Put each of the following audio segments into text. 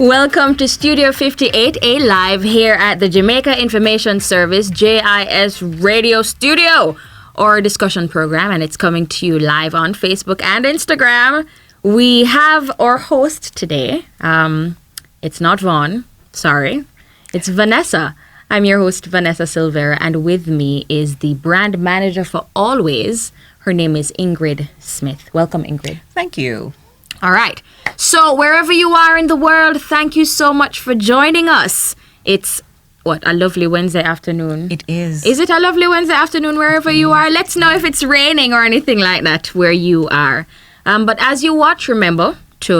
Welcome to Studio 58A live here at the Jamaica Information Service JIS Radio Studio, or discussion program, and it's coming to you live on Facebook and Instagram. We have our host today. It's not Vaughn, sorry. It's Vanessa. I'm your host, Vanessa Silvera, and with me is the brand manager for Always. Her name is Ingrid Smith. Welcome, Ingrid. Thank you. All right. So wherever you are in the world, thank you so much for joining us. It's, a lovely Wednesday afternoon. It is. Is it a lovely Wednesday afternoon wherever you are? Let's know if it's raining or anything like that where you are. But as you watch, remember to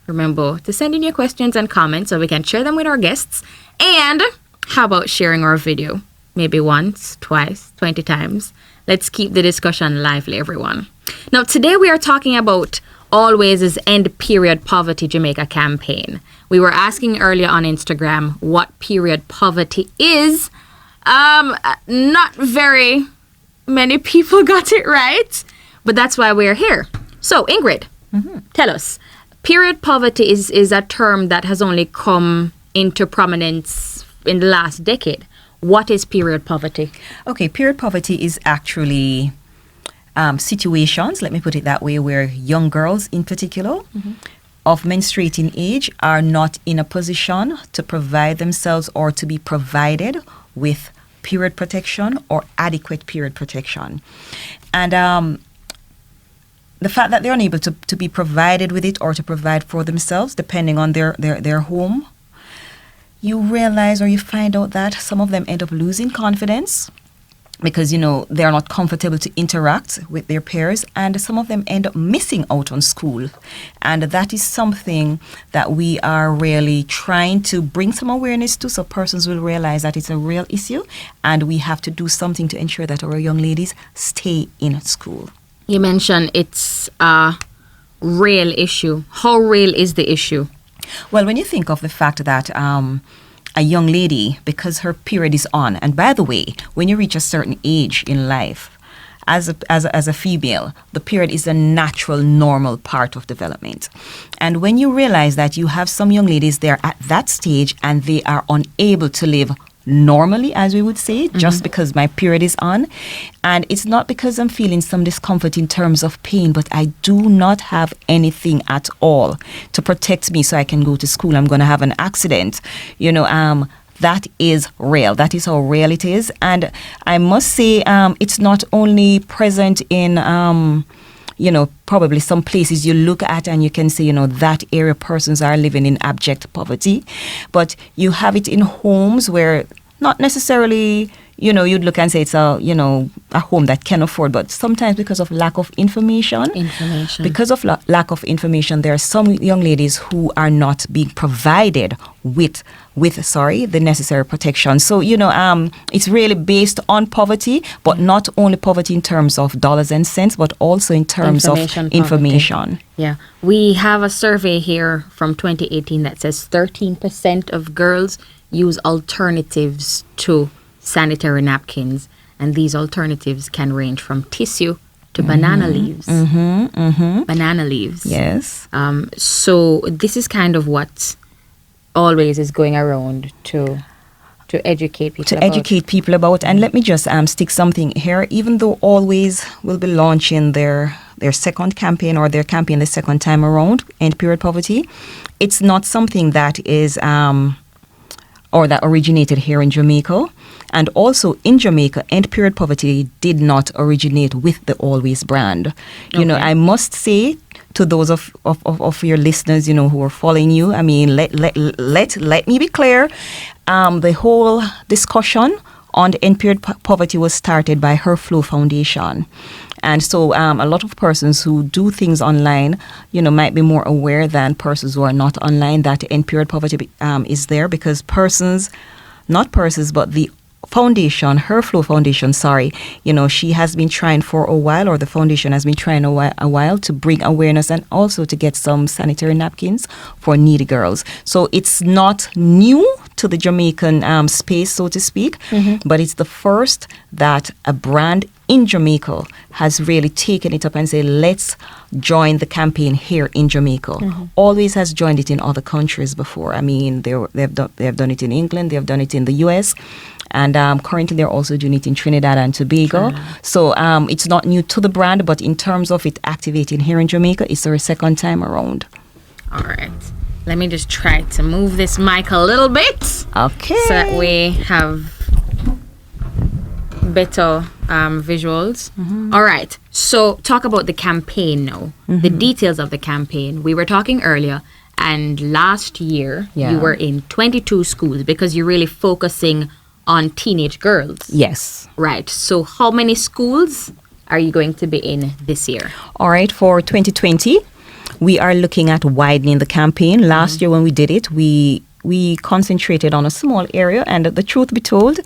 remember to send in your questions and comments so we can share them with our guests. And how about sharing our video? Maybe once, twice, 20 times. Let's keep the discussion lively, everyone. Now, today we are talking about Always' End Period Poverty Jamaica campaign. We were asking earlier on Instagram what period poverty is. Not very many people got it right, but that's why we're here. So, Ingrid, tell us, period poverty is a term that has only come into prominence in the last decade. What is period poverty? Okay, period poverty is actually situations, let me put it that way, where young girls in particular of menstruating age are not in a position to provide themselves or to be provided with period protection or adequate period protection. And the fact that they're unable to be provided with it or to provide for themselves, depending on their home, you realize or you find out that some of them end up losing confidence because, they're not comfortable to interact with their peers, and some of them end up missing out on school. And that is something that we are really trying to bring some awareness to, so persons will realize that it's a real issue and we have to do something to ensure that our young ladies stay in school. You mentioned it's a real issue. How real is the issue? Well, when you think of the fact that a young lady, because her period is on, and by the way, when you reach a certain age in life, as a female, the period is a natural, normal part of development. And when you realize that you have some young ladies there at that stage and they are unable to live normally, as we would say, just because my period is on, and it's not because I'm feeling some discomfort in terms of pain, but I do not have anything at all to protect me so I can go to school. I'm going to have an accident, that is real. That is how real it is. And I must say, it's not only present in probably some places you look at and you can say, that area persons are living in abject poverty. But you have it in homes where not necessarily, you'd look and say it's a home that can afford, but sometimes because of lack of information. Because of lack of information, there are some young ladies who are not being provided with the necessary protection. So, it's really based on poverty, but not only poverty in terms of dollars and cents, but also in terms of information. Yeah. We have a survey here from 2018 that says 13% of girls use alternatives to sanitary napkins, and these alternatives can range from tissue to banana leaves. Banana leaves. Yes. So this is kind of what Always is going around to educate people about. And let me just stick something here. Even though Always will be launching their second campaign, or their campaign the second time around, End Period Poverty, it's not something that is or that originated here in Jamaica. And also in Jamaica, End Period Poverty did not originate with the Always brand. I must say to those of your listeners, who are following you, I mean, let me be clear. The whole discussion on the End Period Poverty was started by Her Flow Foundation. And so a lot of persons who do things online, might be more aware than persons who are not online that End Period Poverty is there, because but the foundation, Her Flow Foundation, she has been trying for a while, or the foundation has been trying a while to bring awareness and also to get some sanitary napkins for needy girls. So it's not new to the Jamaican space, so to speak, but it's the first that a brand in Jamaica has really taken it up and said, let's join the campaign here in Jamaica. Always has joined it in other countries before. I mean, they've done it in England, they've done it in the US, and currently they're also doing it in Trinidad and Tobago. So it's not new to the brand, but in terms of it activating here in Jamaica, it's our second time around. All right. Let me just try to move this mic a little bit. Okay. So that we have better visuals. All right. So talk about the campaign now. The details of the campaign. We were talking earlier, and last year you were in 22 schools because you're really focusing on teenage girls. Yes. Right. So how many schools are you going to be in this year? All right. For 2020, we are looking at widening the campaign. Last year when we did it, we concentrated on a small area, and the truth be told,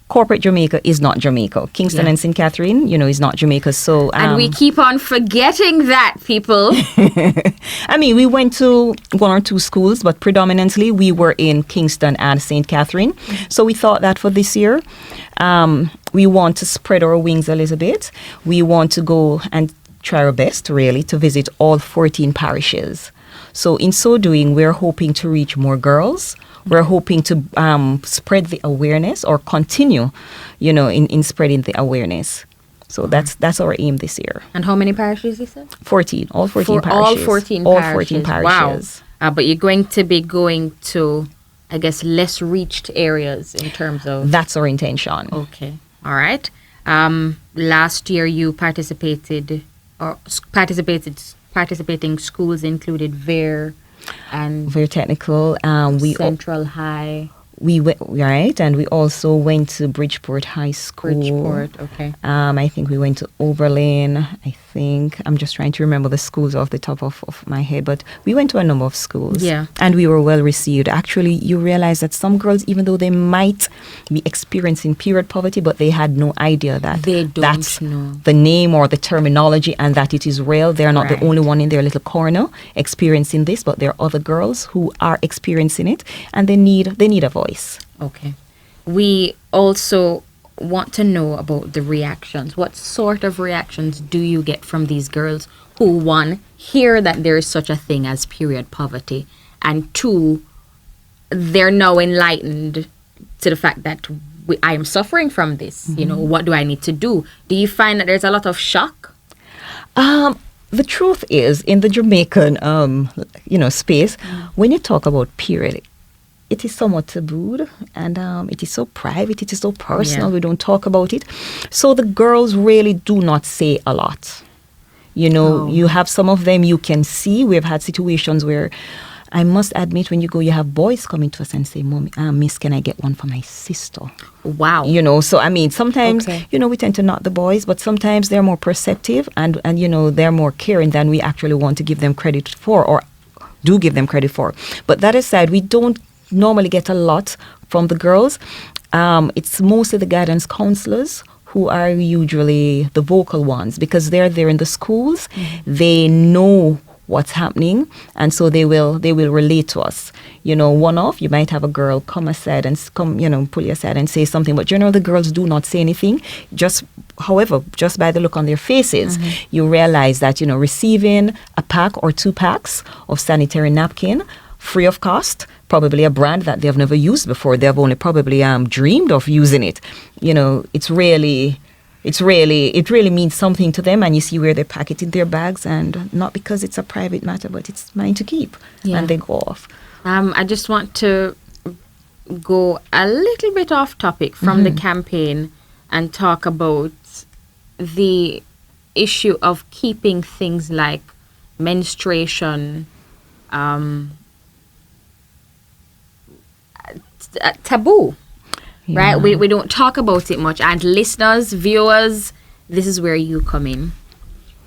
corporate Jamaica is not Jamaica. Kingston and St. Catherine, is not Jamaica. So and we keep on forgetting that, people. I mean, we went to one or two schools, but predominantly we were in Kingston and St. Catherine. So we thought that for this year, we want to spread our wings a little bit. We want to go and try our best, really, to visit all 14 parishes. So in so doing, we're hoping to reach more girls. We're hoping to spread the awareness, or continue, in spreading the awareness. So that's our aim this year. And how many parishes you said? 14. All 14 parishes. All 14 all parishes. 14 parishes. Wow. But you're going to be going to, I guess, less reached areas in terms of... That's our intention. Okay. All right. Last year you participating schools included Vere and Very technical. Central High. We went, right, and we also went to Bridgeport High School. Bridgeport, okay. I think we went to Oberlin. I'm just trying to remember the schools off the top of my head, but we went to a number of schools. Yeah. And we were well received. Actually, you realize that some girls, even though they might be experiencing period poverty, but they had no idea that that's know the name or the terminology, and that it is real. They're not the only one in their little corner experiencing this, but there are other girls who are experiencing it, and they need a voice. Okay. We also want to know about the reactions. What sort of reactions do you get from these girls who, one, hear that there is such a thing as period poverty, and two, they're now enlightened to the fact that I am suffering from this. What do I need to do? Do you find that there's a lot of shock? The truth is, in the Jamaican, space, when you talk about period, it is somewhat tabooed, and it is so private, it is so personal, we don't talk about it. So the girls really do not say a lot. You have some of them you can see. We've had situations where, I must admit, when you go, you have boys coming to us and say, Mommy, Miss, can I get one for my sister? Wow. So I mean, sometimes, we tend to knock the boys, but sometimes they're more perceptive and they're more caring than we actually want to give them credit for, or do give them credit for. But that aside, we don't normally get a lot from the girls. It's mostly the guidance counselors who are usually the vocal ones, because they're there in the schools. They know what's happening, and so they will relate to us. One-off, you might have a girl come aside and pull you aside and say something, but generally the girls do not say anything. However, just by the look on their faces, you realize that receiving a pack or 2 packs of sanitary napkin free of cost, probably a brand that they've never used before, they've only probably dreamed of using it. It really means something to them, and you see where they pack it in their bags, and not because it's a private matter, but it's mine to keep, and they go off. I just want to go a little bit off topic from the campaign and talk about the issue of keeping things like menstruation taboo. Right? We don't talk about it much. And listeners, viewers, this is where you come in.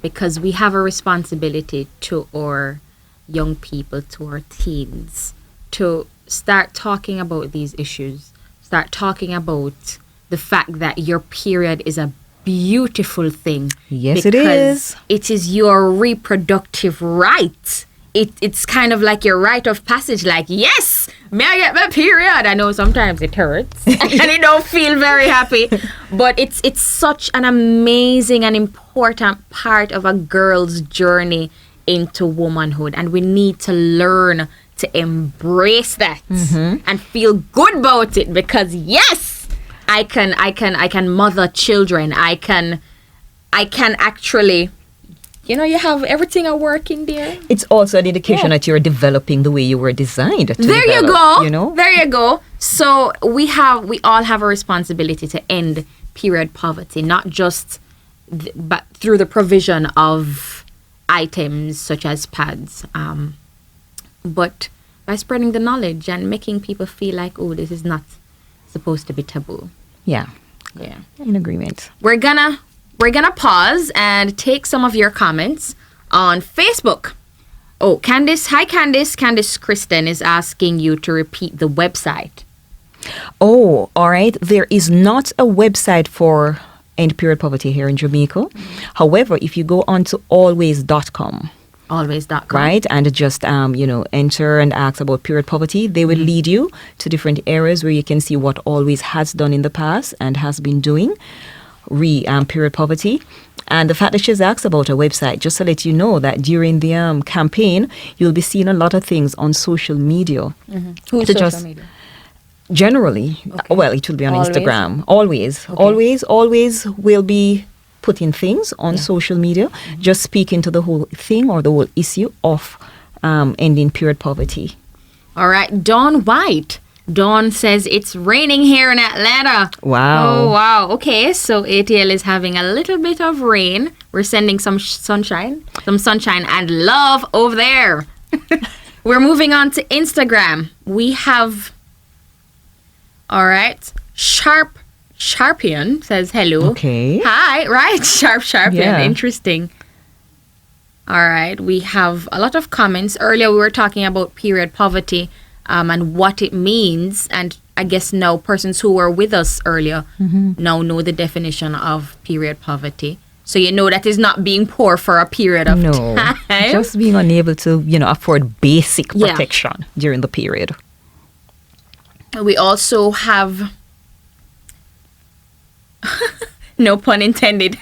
Because we have a responsibility to our young people, to our teens, to start talking about these issues. Start talking about the fact that your period is a beautiful thing. Yes, it is. It is your reproductive right. It's kind of like your rite of passage, like, yes, may I get my period? I know sometimes it hurts and it don't feel very happy, but it's such an amazing and important part of a girl's journey into womanhood, and we need to learn to embrace that and feel good about it, because yes, I can mother children. I can actually, you have everything working there. It's also an indication that you're developing the way you were designed to There develop, you go. There you go. So we all have a responsibility to end period poverty, not just but through the provision of items such as pads, but by spreading the knowledge and making people feel like, oh, this is not supposed to be taboo. Yeah. In agreement. We're gonna pause and take some of your comments on Facebook. Oh, Candice. Hi, Candice. Candice Kristen is asking you to repeat the website. Oh, all right. There is not a website for end period poverty here in Jamaica. However, if you go on to always.com, right, and just enter and ask about period poverty, they will lead you to different areas where you can see what Always has done in the past and has been doing period poverty. And the fact that she's asked about a website, just to let you know that during the campaign, you'll be seeing a lot of things on social media. Who's social media? Generally, well, it will be on Instagram. Always. Always will be putting things on social media, just speaking to the whole thing or the whole issue of ending period poverty. All right. Dawn White. Dawn says it's raining here in Atlanta. Wow. Oh, wow. Okay, so ATL is having a little bit of rain. We're sending some sunshine and love over there. We're moving on to Instagram. We have, all right, Sharpian says hello. Okay. Hi, right, Sharpian. Yeah. Interesting. All right, we have a lot of comments. Earlier we were talking about period poverty and what it means. And I guess now persons who were with us earlier now know the definition of period poverty. So you know that is not being poor for a period of time. Just being unable to, afford basic protection during the period. We also have, no pun intended.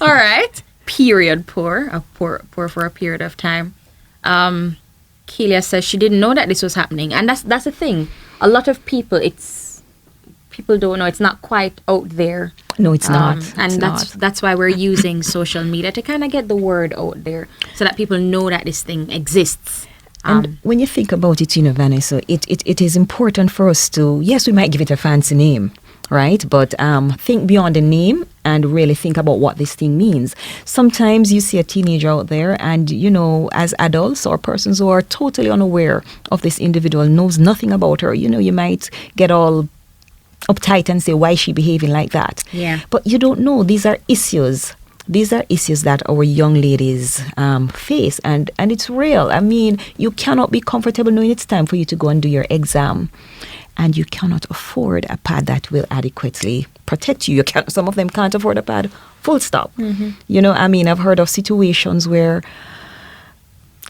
All right. Period poor for a period of time. Kelia says she didn't know that this was happening, and that's the thing. A lot of people don't know. It's not quite out there. No, it's not. And that's why we're using social media to kind of get the word out there, so that people know that this thing exists. And when you think about it, Vanessa, it is important for us to, yes, we might give it a fancy name, right? But think beyond the name and really think about what this thing means. Sometimes you see a teenager out there and, as adults or persons who are totally unaware of this individual, knows nothing about her, you might get all uptight and say, why is she behaving like that? Yeah. But you don't know. These are issues. These are issues that our young ladies face, and it's real. I mean, you cannot be comfortable knowing it's time for you to go and do your exam, and you cannot afford a pad that will adequately protect you. Some of them can't afford a pad, full stop. I've heard of situations where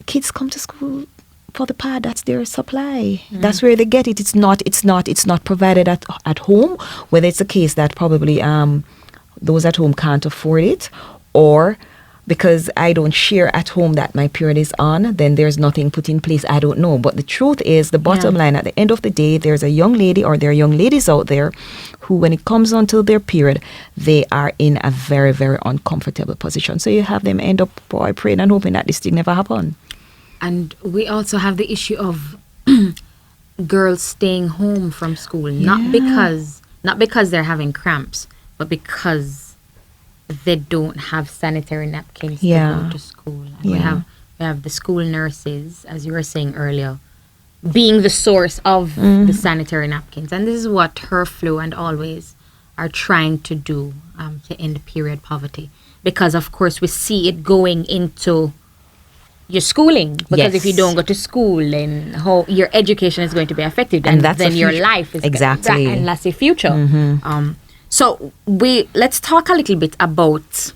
kids come to school for the pad. That's their supply. That's where they get it. It's not provided at home, whether it's a case that probably those at home can't afford it, or because I don't share at home that my period is on, then there's nothing put in place. I don't know. But the truth is, the bottom line, at the end of the day, there's a young lady, or there are young ladies out there who, when it comes onto their period, they are in a very, very uncomfortable position. So you have them end up praying and hoping that this thing never happen. And we also have the issue of girls staying home from school, not because they're having cramps, but because they don't have sanitary napkins to go to school. And we have the school nurses, as you were saying earlier, being the source of the sanitary napkins. And this is what HerFlow and Always are trying to do to end period poverty. Because, of course, we see it going into your schooling. Because if you don't go to school, then how your education is going to be affected. And then your life is and that's your future. So let's talk a little bit about,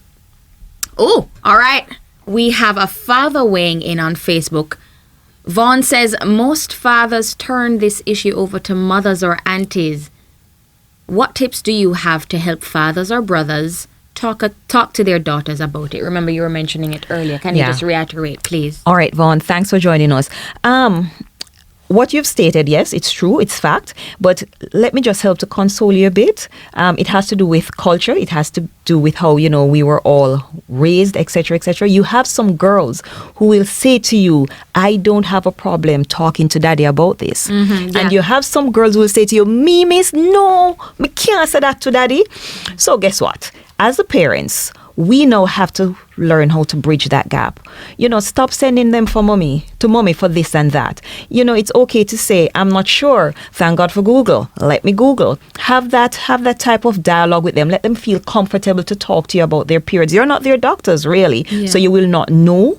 all right. We have a father weighing in on Facebook. Vaughn says most fathers turn this issue over to mothers or aunties. What tips do you have to help fathers or brothers talk to their daughters about it? Remember, you were mentioning it earlier. Can you just reiterate, please? All right, Vaughn, thanks for joining us. What you've stated, yes, it's true, it's fact, but let me just help to console you a bit. It has to do with culture. It has to do with how, we were all raised, etc., etc. You have some girls who will say to you, I don't have a problem talking to daddy about this. And you have some girls who will say to you, me, miss, no, me can't say that to daddy. So guess what? As the parents, we now have to learn how to bridge that gap. Stop sending them to mommy for this and that. It's okay to say, I'm not sure. Thank God for Google. Let me Google. Have that type of dialogue with them. Let them feel comfortable to talk to you about their periods. You're not their doctors, really. Yeah. So you will not know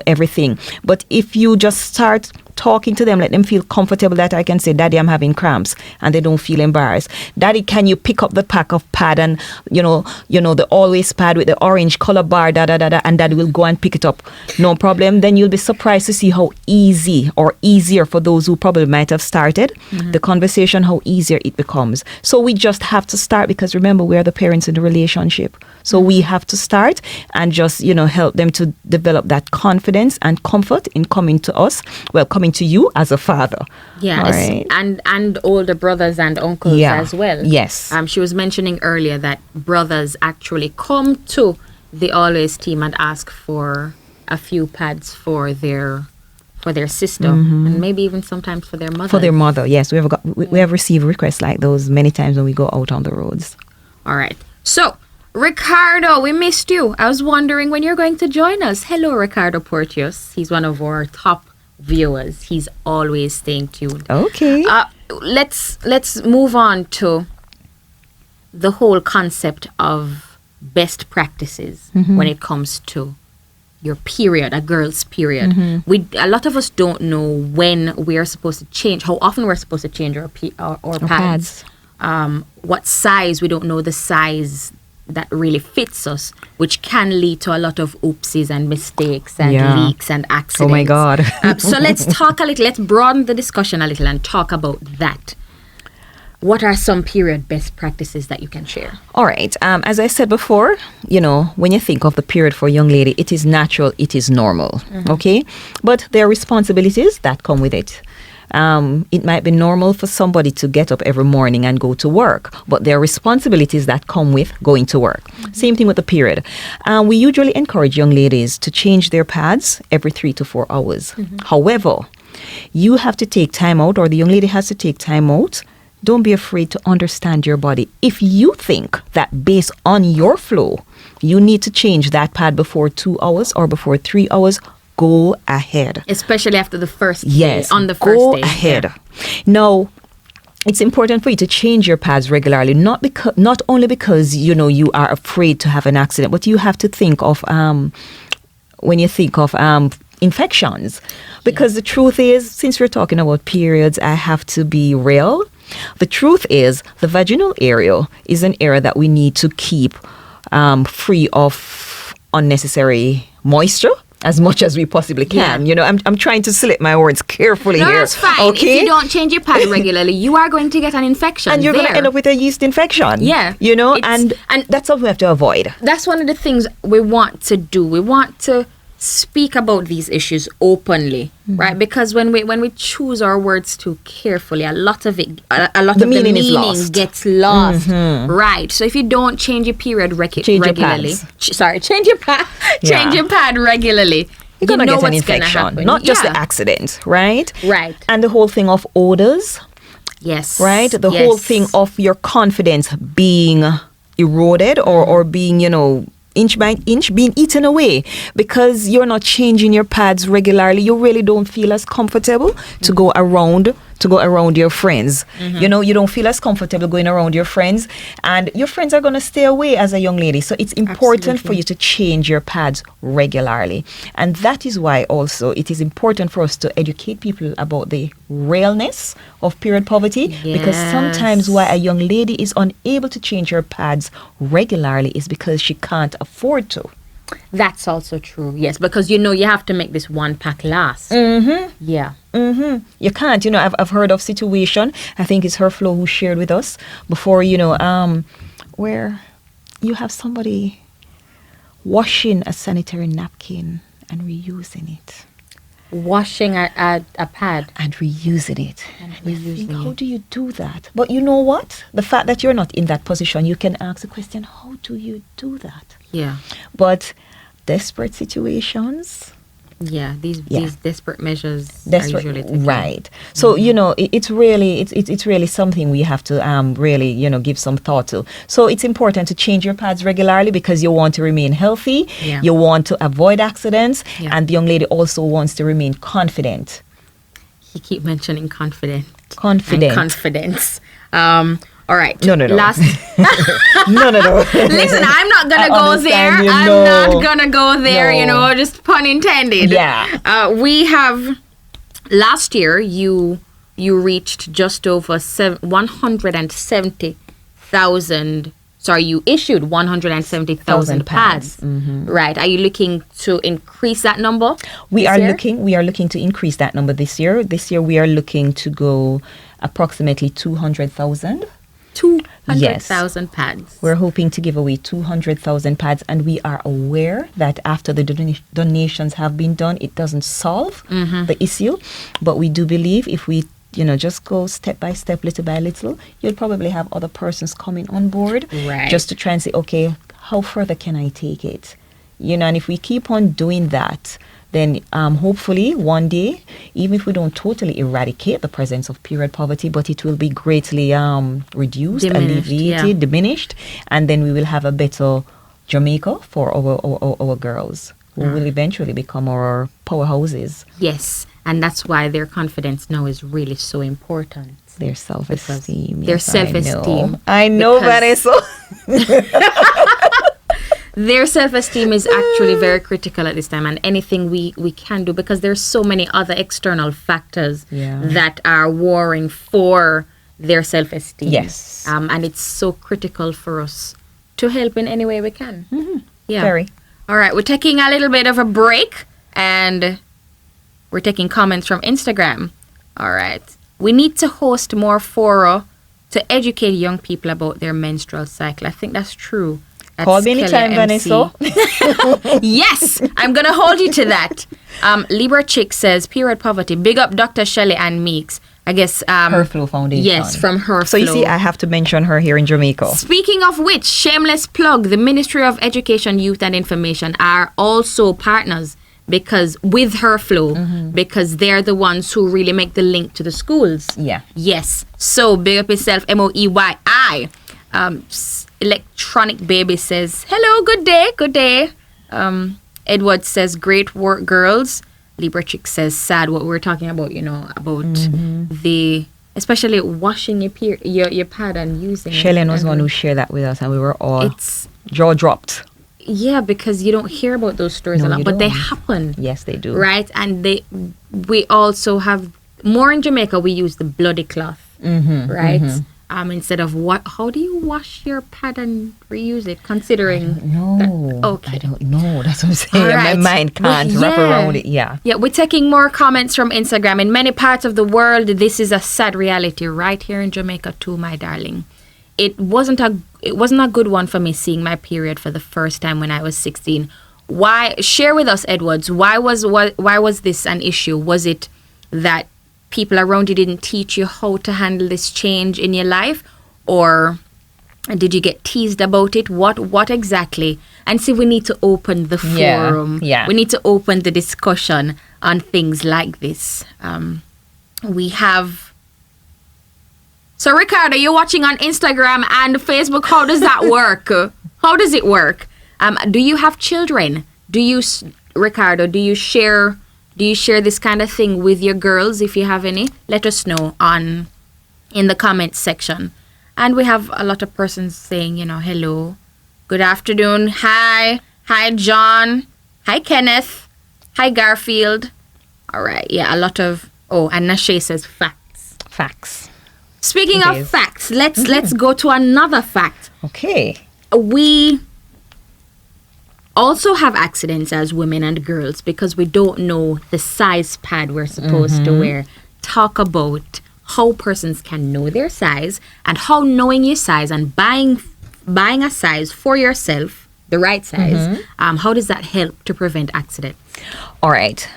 everything. But if you just start talking to them, let them feel comfortable that I can say, Daddy, I'm having cramps, and they don't feel embarrassed. Daddy, can you pick up the pack of pad and, the always pad with the orange color bar, and Daddy will go and pick it up. No problem. Then you'll be surprised to see how easy or easier for those who probably might have started the conversation, how easier it becomes. So we just have to start, because remember, we are the parents in the relationship. So we have to start and just, help them to develop that confidence and comfort in coming to us. Well, coming to you as a father. Yes. Right. And older brothers and uncles as well. Yes. She was mentioning earlier that brothers actually come to the Always team and ask for a few pads for their sister, and maybe even sometimes for their mother. For their mother, yes. We have received requests like those many times when we go out on the roads. All right. So, Ricardo, we missed you. I was wondering when you're going to join us. Hello, Ricardo Portius. He's one of our top viewers. He's always staying tuned. Okay. Let's move on to the whole concept of best practices when it comes to your period, a girl's period. A lot of us don't know when we are supposed to change, how often we're supposed to change our pads. What size, we don't know the size that really fits us, which can lead to a lot of oopsies and mistakes and leaks and accidents. Oh my God. So let's talk let's broaden the discussion a little and talk about that. What are some period best practices that you can share? All right. As I said before, when you think of the period for a young lady, it is natural, it is normal. Okay? But there are responsibilities that come with it. It might be normal for somebody to get up every morning and go to work, but there are responsibilities that come with going to work. Same thing with the period. We usually encourage young ladies to change their pads every 3 to 4 hours. However, you have to take time out, or the young lady has to take time out. Don't be afraid to understand your body. If you think that based on your flow, you need to change that pad before 2 hours or before 3 hours, go ahead. Especially after the first day. Yes, on the first go day. ahead. Yeah. Now, it's important for you to change your pads regularly, not only because you are afraid to have an accident, but you have to think of when you think of infections, because the truth is, since we're talking about periods, I have to be real. The truth is, the vaginal area is an area that we need to keep free of unnecessary moisture as much as we possibly can. I'm trying to select my words carefully here. No, that's fine. Okay? If you don't change your pad regularly, you are going to get an infection. And you're going to end up with a yeast infection. Yeah. And that's what we have to avoid. That's one of the things we want to do. We want to speak about these issues openly, right? Because when we choose our words too carefully, a lot of the meaning gets lost, right? So if you don't change your period regularly, change your pad regularly, you're gonna get an infection, not just the accident, right? Right. And the whole thing of odors, yes, right? The whole thing of your confidence being eroded or being, inch by inch being eaten away because you're not changing your pads regularly. You really don't feel as comfortable to go around your friends. You don't feel as comfortable going around your friends, and your friends are going to stay away as a young lady. So it's important for you to change your pads regularly. And that is why also it is important for us to educate people about the realness of period poverty, because sometimes why a young lady is unable to change her pads regularly is because she can't afford to. That's also true. Yes, because you have to make this one pack last. Yeah. You can't, I've heard of situation, I think it's her Flo who shared with us before, where you have somebody washing a sanitary napkin and reusing it. Washing a pad. And reusing it. And you think, reusing how it. do you do that? But you know what? The fact that you're not in that position, you can ask the question, how do you do that? Yeah. But desperate situations... Yeah, these desperate measures That's are usually taken. right. So it's really something we have to really give some thought to. So it's important to change your pads regularly because you want to remain healthy. Yeah. You want to avoid accidents, Yeah. and the young lady also wants to remain confident. You keep mentioning confidence. All right. No. Last. No. Listen, I'm not gonna go there. understand, I'm not gonna go there. No. Just pun intended. Yeah. We have last year. You reached just over 170,000. Sorry, you issued 170,000 pads. Right. Are you looking to increase that number? We are year? looking to increase that number this year. This year we are looking to go approximately 200,000. 200,000 pads. We're hoping to give away 200,000 pads, and we are aware that after the donations have been done, it doesn't solve the issue. But we do believe if we, just go step by step, little by little, you'll probably have other persons coming on board, Right. just to try and say, okay, how further can I take it? And if we keep on doing that, then hopefully one day, even if we don't totally eradicate the presence of period poverty, but it will be greatly reduced, Diminished, alleviated, diminished, and then we will have a better Jamaica for our girls, who will eventually become our powerhouses. Yes, and that's why their confidence now is really so important. Their self-esteem. Their self-esteem. I know, Vanessa. Their self-esteem is actually very critical at this time, and anything we can do, because there's so many other external factors that are warring for their self-esteem. Yes. And it's so critical for us to help in any way we can. Yeah. Very. All right, we're taking a little bit of a break, and we're taking comments from Instagram. All right. We need to host more fora to educate young people about their menstrual cycle. I think that's true. Call me anytime, Vanessa. Yes, I'm going to hold you to that. Libra Chick says, period poverty. Big up Dr. Shelley Ann Meeks. I guess... Her Flow Foundation. Yes, from Her So Flow. you see, I have to mention her here in Jamaica. Speaking of which, shameless plug, the Ministry of Education, Youth and Information are also partners with Her Flow, because they're the ones who really make the link to the schools. Yeah. Yes. So big up yourself, MOEYI. Electronic Baby says, hello, good day. Edward says, great work, girls. Libra Chick says, sad what we're talking about, about especially washing your pad and using it. Shellen was one who shared that with us, and we were all jaw dropped. Yeah, because you don't hear about those stories a lot, but they happen. Yes, they do. Right? And we also have, more in Jamaica, we use the bloody cloth, right? Instead of how do you wash your pad and reuse it, considering I don't know. That's what I'm saying. Right. My mind can't wrap around it. Yeah, we're taking more comments from Instagram. In many parts of the world, this is a sad reality. Right here in Jamaica too, my darling. It wasn't a good one for me, seeing my period for the first time when I was 16. Why? Share with us, Edwards. Why was this an issue? Was it that people around you didn't teach you how to handle this change in your life, or did you get teased about it? What exactly? And see, we need to open the forum. Yeah. We need to open the discussion on things like this. We have. So, Ricardo, you're watching on Instagram and Facebook. How does that work? How does it work? Do you have children? Ricardo, do you share this kind of thing with your girls? If you have any, let us know in the comments section. And we have a lot of persons saying, hello, good afternoon, hi John, hi Kenneth, hi Garfield. All right, yeah, a lot of, and Nashe says facts. Speaking of facts, let's go to another fact. Okay. also have accidents as women and girls because we don't know the size pad we're supposed to wear. Talk about how persons can know their size and how knowing your size and buying a size for yourself, the right size, how does that help to prevent accidents? All right.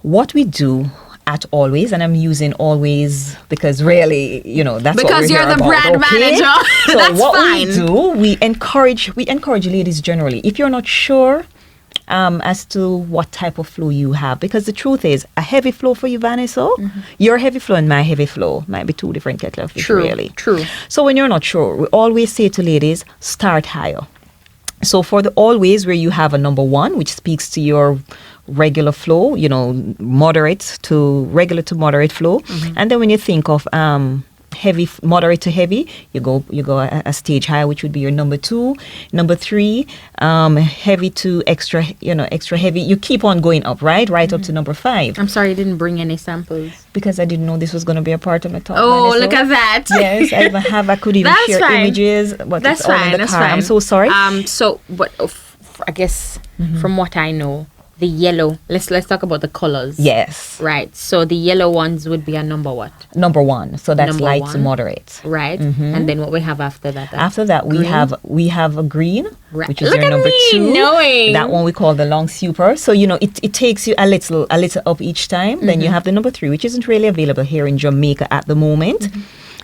What we do at Always, and I'm using Always because really, that's because what we're you're here the about, brand okay? manager. So That's what fine. we do, we encourage ladies generally. If you're not sure as to what type of flow you have, because the truth is, a heavy flow for you, Vanessa, your heavy flow and my heavy flow might be two different kettle of fish, really. True. So when you're not sure, we always say to ladies, start higher. So for the Always, where you have a number 1, which speaks to your regular flow, moderate to moderate flow. And then when you think of heavy, moderate to heavy, you go a stage higher, which would be your number 2, number 3, heavy to extra heavy. You keep on going up, right up to number 5. I'm sorry you didn't bring any samples. Because I didn't know this was going to be a part of my talk. Oh, Vanessa. look at that. Yes, I could even That's share fine. images, but That's it's all fine. in the That's car. fine. I'm so sorry. I guess from what I know, the yellow. Let's talk about the colors. Yes. Right. So the yellow ones would be a number what? Number 1. So that's Number light to 1. moderate. Right. And then what we have after that? After that, we have a green, Right. which is Look your at number me 2. knowing. That one we call the long super. So it takes you a little up each time. Then you have the number 3, which isn't really available here in Jamaica at the moment.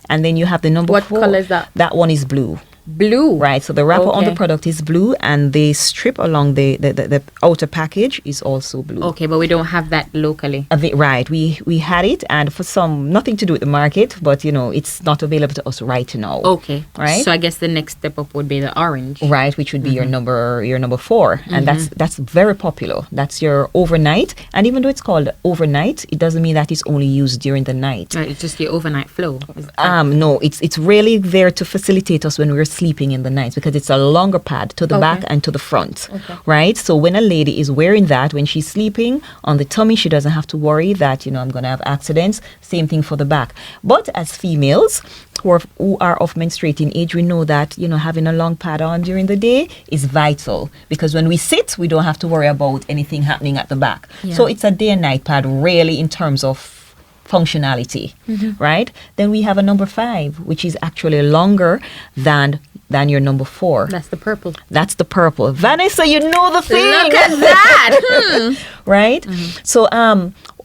And then you have the number 4. What color is that? That one is blue. Blue. Right. So the wrapper on the Okay. product is blue, and the strip along the outer package is also blue. Okay, but we don't have that locally. Right. We had it, and for some, nothing to do with the market, but it's not available to us right now. Okay. Right. So I guess the next step up would be the orange. Right, which would be your number 4, and that's very popular. That's your overnight, and even though it's called overnight, it doesn't mean that it's only used during the night. Right, it's just your overnight flow. No, it's really there to facilitate us when we're sleeping in the night, because it's a longer pad to the back and to the front. Okay. Right, so when a lady is wearing that when she's sleeping on the tummy, she doesn't have to worry that I'm going to have accidents. Same thing for the back. But as females who are of menstruating age, we know that having a long pad on during the day is vital, because when we sit, we don't have to worry about anything happening at the back. Yeah. So it's a day and night pad really in terms of functionality, right? Then we have a number 5, which is actually longer than your number 4. That's the purple. That's the purple. Vanessa, you know the thing. Look at that. Right? So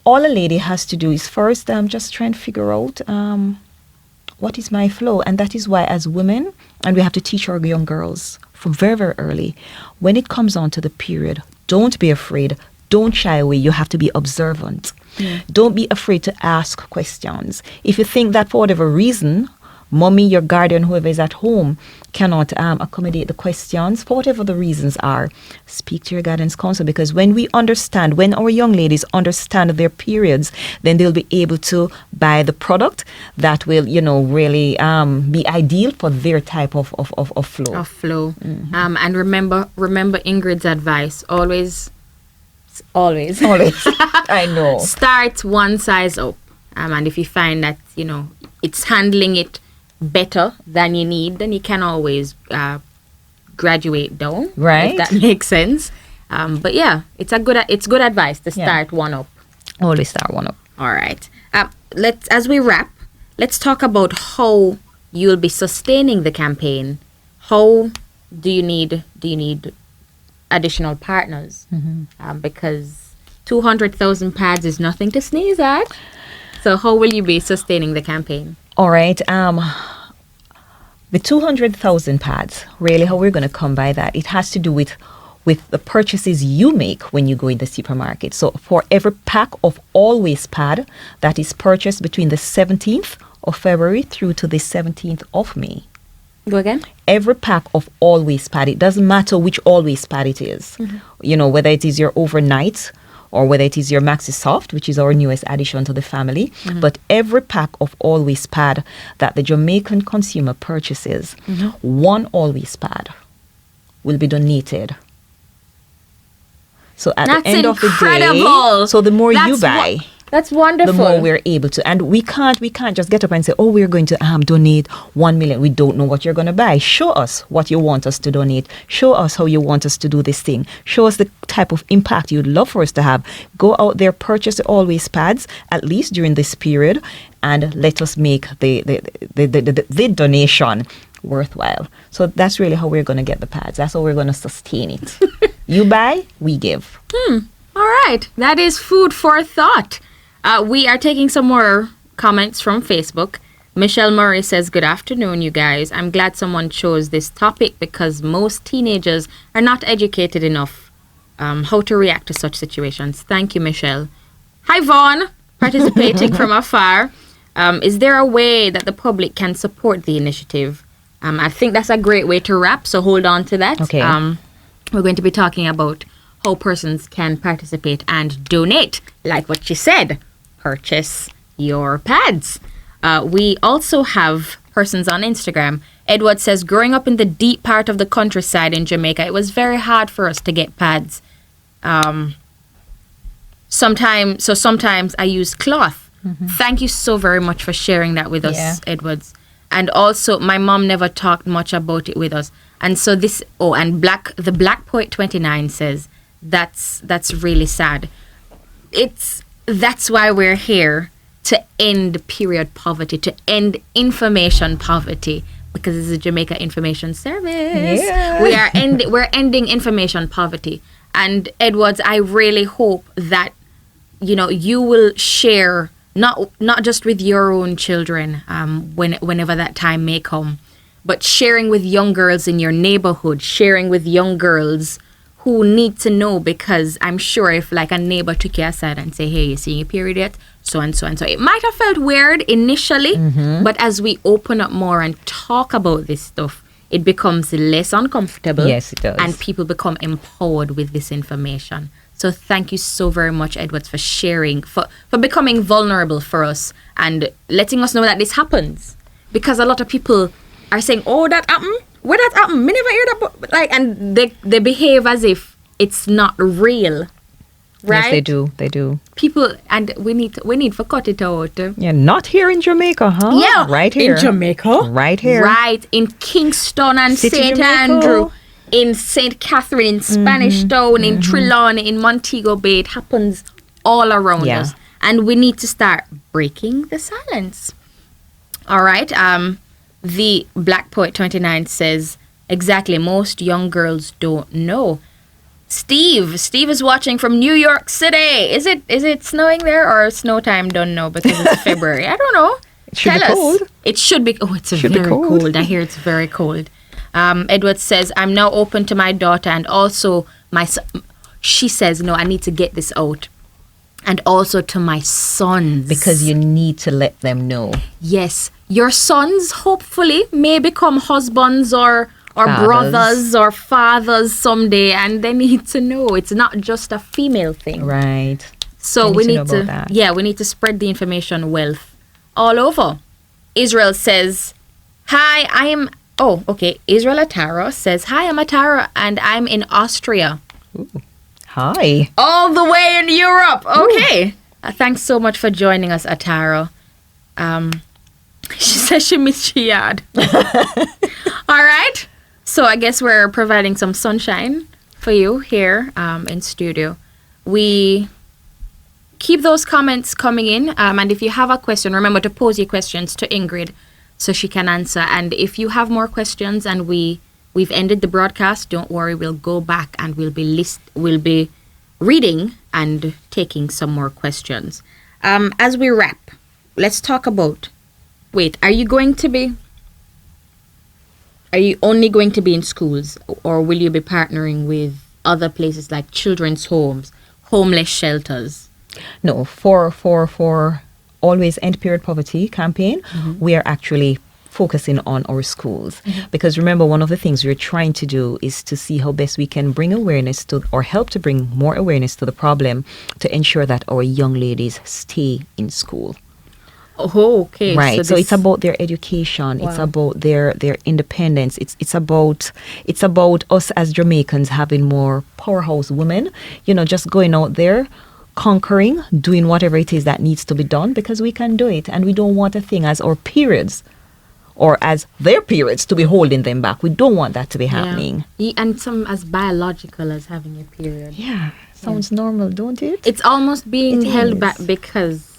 all a lady has to do is first just try and figure out what is my flow. And that is why as women, and we have to teach our young girls from very, very early, when it comes on to the period, don't be afraid. Don't shy away. You have to be observant. Don't be afraid to ask questions. If you think that for whatever reason, mommy, your guardian, whoever is at home, cannot accommodate the questions, for whatever the reasons are, speak to your guidance counselor, because when our young ladies understand their periods, then they'll be able to buy the product that will, really be ideal for their type of flow. Of flow. And remember Ingrid's advice, always. I know. Start one size up. And if you find that, it's handling it better than you need, then you can always graduate down. Right. If that makes sense. But yeah, it's good advice to start one up. Always start one up. All right. As we wrap, let's talk about how you'll be sustaining the campaign. How do you need additional partners? Because 200,000 pads is nothing to sneeze at. So how will you be sustaining the campaign? All right. The 200,000 pads, really how we're going to come by that, it has to do with the purchases you make when you go in the supermarket. So for every pack of Always pad that is purchased between the 17th of February through to the 17th of May. Go again? Every pack of Always pad, it doesn't matter which Always pad it is. Whether it is your overnight or whether it is your Maxi Soft, which is our newest addition to the family. But every pack of Always pad that the Jamaican consumer purchases, one Always pad will be donated. So at That's the end of the incredible. day, so the more you buy, That's wonderful. The more we're able to, and we can't just get up and say, oh, we're going to donate 1 million. We don't know what you're going to buy. Show us what you want us to donate. Show us how you want us to do this thing. Show us the type of impact you'd love for us to have. Go out there, purchase the Always pads, at least during this period, and let us make the donation worthwhile. So that's really how we're going to get the pads. That's how we're going to sustain it. You buy, we give. All right. That is food for thought. We are taking some more comments from Facebook. Michelle Murray says, good afternoon, you guys. I'm glad someone chose this topic because most teenagers are not educated enough how to react to such situations. Thank you, Michelle. Hi, Vaughn, participating from afar. Is there a way that the public can support the initiative? I think that's a great way to wrap, so hold on to that. Okay. We're going to be talking about how persons can participate and donate, like what she said. Purchase your pads. We also have persons on Instagram. Edward says, growing up in the deep part of the countryside in Jamaica, it was very hard for us to get pads. Sometimes I use cloth. Thank you so very much for sharing that with us, Edwards. And also, my mom never talked much about it with us. And so the Black Poet 29 says, that's really sad. That's why we're here, to end period poverty, to end information poverty, because it's a Jamaica Information Service. Yeah. We're ending information poverty. And Edwards, I really hope that you will share not just with your own children whenever that time may come, but sharing with young girls in your neighborhood, sharing with young girls who need to know, because I'm sure if like a neighbor took you aside and say, hey, you seeing your period yet? So and so and so. It might have felt weird initially, but as we open up more and talk about this stuff, it becomes less uncomfortable. Yes, it does. And people become empowered with this information. So thank you so very much, Edwards, for sharing, for becoming vulnerable for us and letting us know that this happens. Because a lot of people are saying, oh, that happened? Where that happened? Me never hear that. And they behave as if it's not real. Right? Yes, they do. People, and we need to cut it out. Yeah, not here in Jamaica, huh? Yeah. Right here. In Jamaica? Right here. Right. In Kingston and St. Andrew. In St. Catherine, in Spanish Town, in Trelawney, in Montego Bay. It happens all around us. And we need to start breaking the silence. All right. The Black Poet 29 says, exactly, most young girls don't know. Steve is watching from New York City. Is it snowing there, or snow time? Don't know, because it's February. I don't know. Tell us. Cold. It should be. Oh, it's very cold. I hear it's very cold. Edward says, I'm now open to my daughter and also my son. She says, no, I need to get this out. And also to my sons. Because you need to let them know. Yes. Your sons, hopefully, may become husbands or brothers or fathers someday. And they need to know it's not just a female thing. Right. So we need to spread the information wealth all over. Israel says, hi, I am... Oh, okay. Israel Ataro says, hi, I'm Ataro and I'm in Austria. Ooh. Hi. All the way in Europe. Okay. Thanks so much for joining us, Ataro. She says she missed your yard. All right. So I guess we're providing some sunshine for you here in studio. We keep those comments coming in. And if you have a question, remember to pose your questions to Ingrid so she can answer. And if you have more questions and we've ended the broadcast, don't worry, we'll go back and we'll be reading and taking some more questions. As we wrap, let's talk about, are you only going to be in schools, or will you be partnering with other places like children's homes, homeless shelters? No, for Always End Period Poverty campaign, we are actually focusing on our schools. Because remember, one of the things we're trying to do is to see how best we can bring awareness to, or help to bring more awareness to the problem, to ensure that our young ladies stay in school. Oh, okay. Right. So it's about their education. Wow. It's about their independence. It's about us as Jamaicans having more powerhouse women, just going out there, conquering, doing whatever it is that needs to be done, because we can do it. And we don't want a thing as our periods or as their periods to be holding them back. We don't want that to be happening. And some as biological as having a period. Yeah. Sounds normal, don't it? It's almost being held back because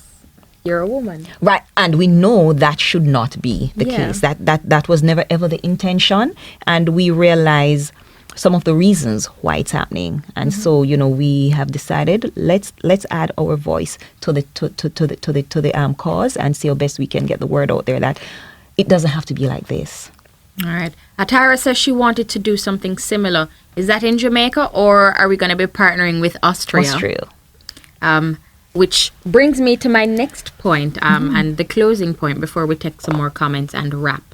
you're a woman. Right. And we know that should not be the case. That was never ever the intention. And we realize some of the reasons why it's happening. And so, we have decided let's add our voice to the cause and see how best we can get the word out there that it doesn't have to be like this. All right. Atara says she wanted to do something similar. Is that in Jamaica, or are we going to be partnering with Austria? Austria. Which brings me to my next point and the closing point before we take some more comments and wrap.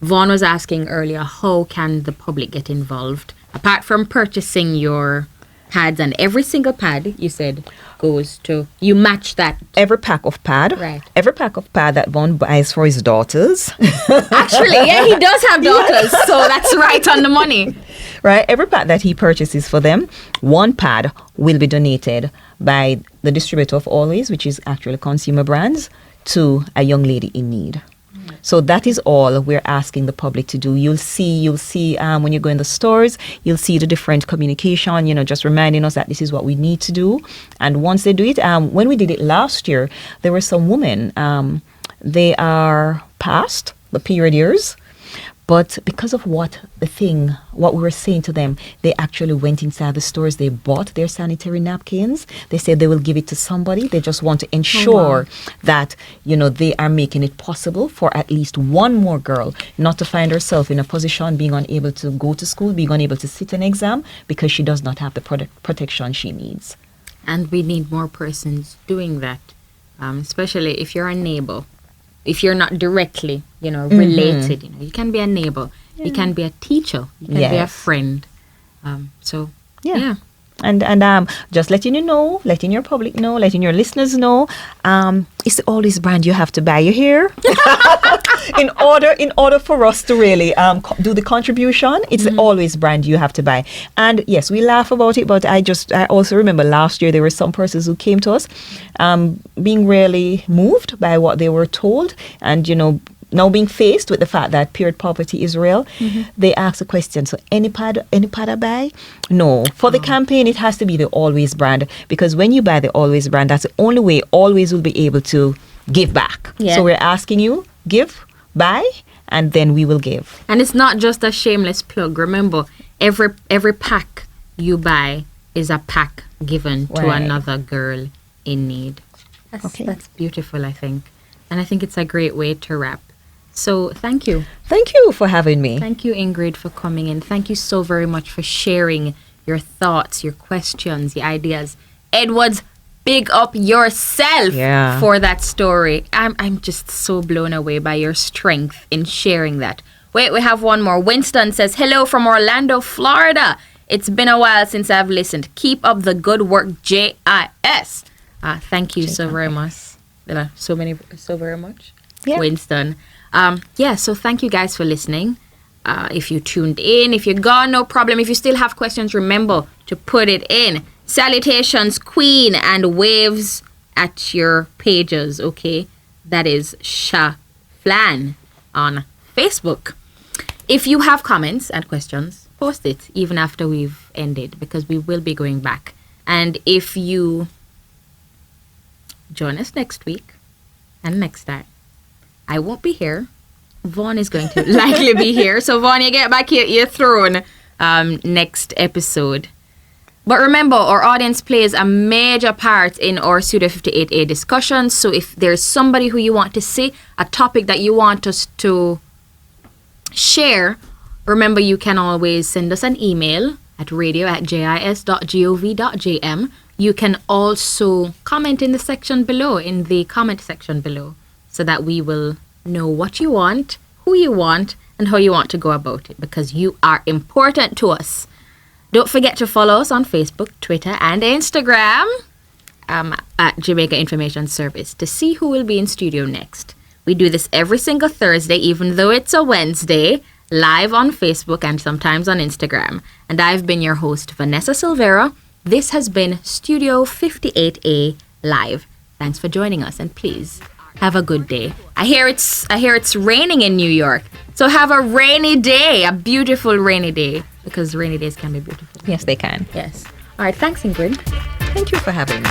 Vaughn was asking earlier, how can the public get involved? Apart from purchasing your pads, and every single pad, you said, goes to, you match that. Every pack of pad. Right. Every pack of pad that Vaughn buys for his daughters. Actually, he does have daughters, so that's right on the money. Right. Every pad that he purchases for them, one pad will be donated by the distributor of Always, which is actually Consumer Brands, to a young lady in need. So that is all we're asking the public to do. You'll see when you go in the stores, you'll see the different communication, just reminding us that this is what we need to do. And once they do it, when we did it last year, there were some women, they are past the period years, but because of what we were saying to them, they actually went inside the stores, they bought their sanitary napkins. They said they will give it to somebody. They just want to ensure that, they are making it possible for at least one more girl not to find herself in a position being unable to go to school, being unable to sit an exam because she does not have the protection she needs. And we need more persons doing that, especially if you're a neighbor. If you're not directly, related, you can be a neighbor, you can be a teacher, you can be a friend. And just letting you know, letting your public know, letting your listeners know, it's the Always brand you have to buy. You hear? in order for us to really do the contribution, it's the Always brand you have to buy. And yes, we laugh about it, but I also remember last year there were some persons who came to us being really moved by what they were told, and now being faced with the fact that period poverty is real, they ask a question. So any pad I buy? No. For the campaign, it has to be the Always brand, because when you buy the Always brand, that's the only way Always will be able to give back. Yeah. So we're asking you, give, buy, and then we will give. And it's not just a shameless plug. Remember, every pack you buy is a pack given to another girl in need. That's beautiful, I think. And I think it's a great way to wrap. So thank you. Thank you for having me. Thank you, Ingrid, for coming in. Thank you so very much for sharing your thoughts, your questions, your ideas. Edwards, big up yourself for that story. I'm just so blown away by your strength in sharing that. Wait, we have one more. Winston says, hello from Orlando, Florida. It's been a while since I've listened. Keep up the good work, JIS. Thank you so very much. So very much. Yeah. Winston. So thank you guys for listening. If you tuned in, if you're gone, no problem. If you still have questions, remember to put it in. Salutations, Queen, and waves at your pages, okay? That is Sha Flan on Facebook. If you have comments and questions, post it even after we've ended, because we will be going back. And if you join us next week and next time, I won't be here. Vaughn is going to likely be here. So Vaughn, you get back your throne next episode. But remember, our audience plays a major part in our Studio 58A discussions. So if there's somebody who you want to see, a topic that you want us to share, remember you can always send us an email at radio@jis.gov.jm. You can also comment in the section below, in the comment section below, so that we will know what you want, who you want, and how you want to go about it, because you are important to us. Don't forget to follow us on Facebook, Twitter, and Instagram at Jamaica Information Service to see who will be in studio next. We do this every single Thursday, even though it's a Wednesday, live on Facebook and sometimes on Instagram. And I've been your host, Vanessa Silvera. This has been Studio 58A Live. Thanks for joining us, and please have a good day. I hear it's raining in New York. So have a rainy day, a beautiful rainy day, because rainy days can be beautiful. Yes, they can. Yes. All right, thanks, Ingrid. Thank you for having me.